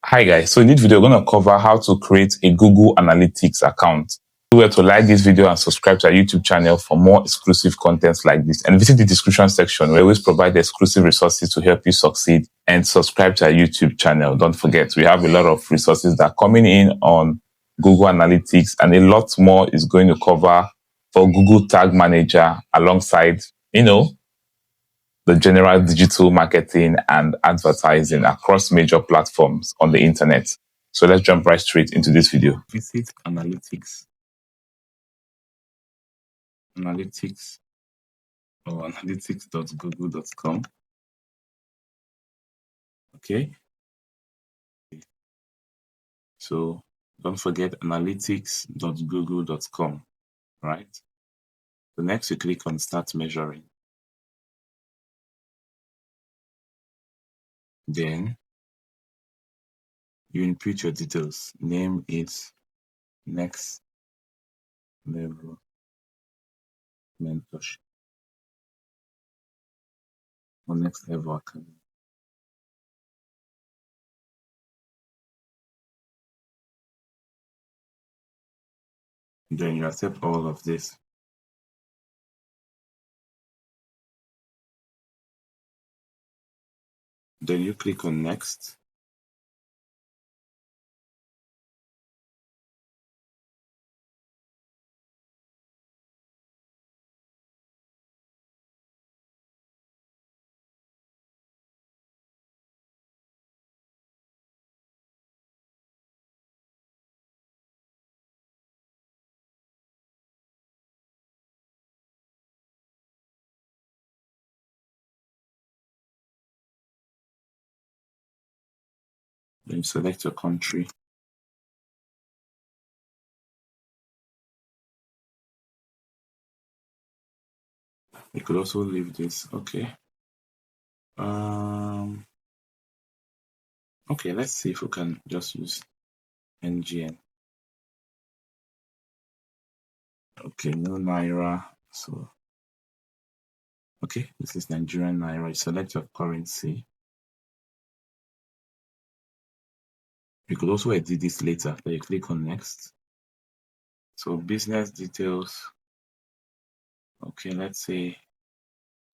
Hi guys, so in this video, we're going to cover how to create a Google Analytics account. Remember to like this video and subscribe to our YouTube channel for more exclusive contents like this. And visit the description section. We always provide exclusive resources to help you succeed. And subscribe to our YouTube channel. Don't forget, we have a lot of resources that are coming in on Google Analytics, and a lot more is going to cover for Google Tag Manager alongside, the general digital marketing and advertising across major platforms on the internet. So let's jump right straight into this video. Visit analytics or analytics.google.com. Okay. So don't forget analytics.google.com, right? So next you click on start measuring. Then you input your details. Name is Next Level Mentorship or Next Level Academy. Then you accept all of this. Then you click on next. Then you select your country. You could also leave this. Okay. Okay, let's see if we can just use NGN. Okay, no Naira. So, okay, this is Nigerian Naira. You select your currency. You could also edit this later. Then you click on next. So business details. Okay, let's say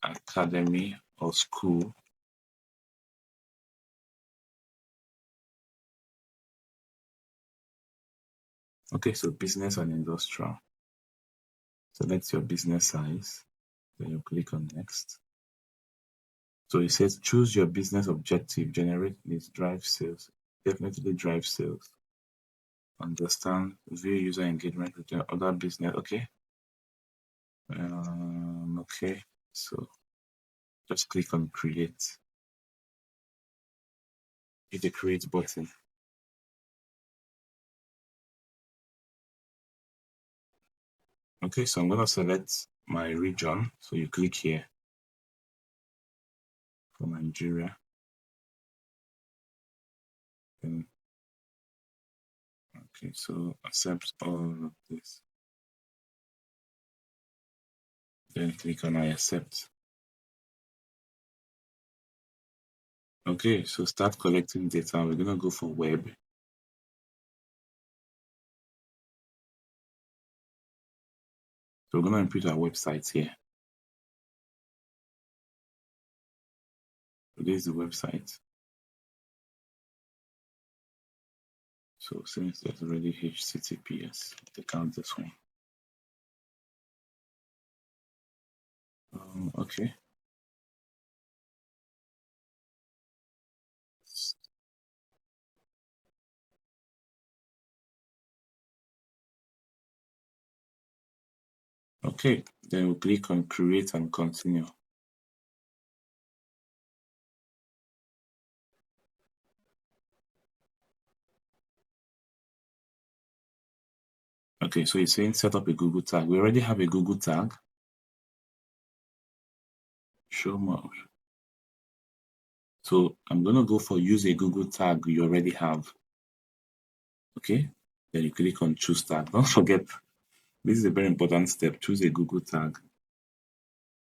academy or school. Okay, so business and industrial. Select your business size. Then you click on next. So it says choose your business objective, generate leads, drive sales. Definitely drive sales. Understand, view user engagement with your other business. Okay. Okay. So just click on create. Hit the create button. Okay, so I'm gonna select my region. So you click here for Nigeria. Then okay, so accept all of this. Then click on I accept. Okay, so start collecting data. We're gonna go for web. So we're gonna input our website here. So this is the website. So since there's already HTTPS, take out this one. Okay. Okay, then we'll click on create and continue. Okay, so it's saying set up a Google tag. We already have a Google tag. Show more. So I'm going to go for use a Google tag you already have. Okay, then you click on choose tag. Don't forget, this is a very important step. Choose a Google tag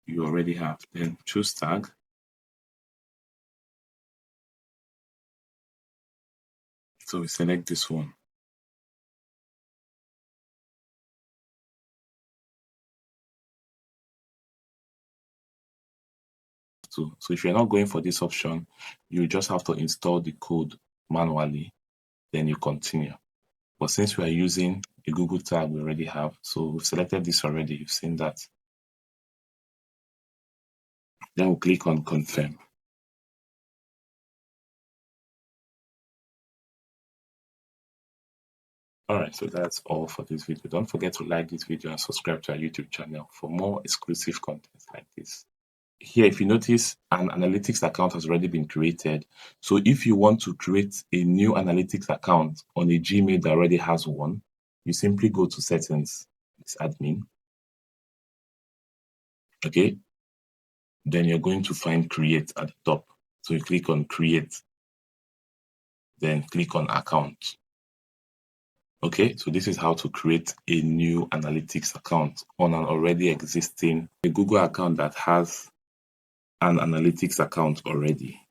you already have. Then choose tag. So we select this one. So if you're not going for this option, you just have to install the code manually, then you continue. But since we are using a Google tag we already have, so we've selected this already, you've seen that. Then we'll click on confirm. Alright, so that's all for this video. Don't forget to like this video and subscribe to our YouTube channel for more exclusive content like this. Here, if you notice, an analytics account has already been created. So if you want to create a new analytics account on a Gmail that already has one, you simply go to settings, it's admin. Okay. Then you're going to find create at the top. So you click on create, then click on account. Okay, so this is how to create a new analytics account on an already existing Google account that has an analytics account already.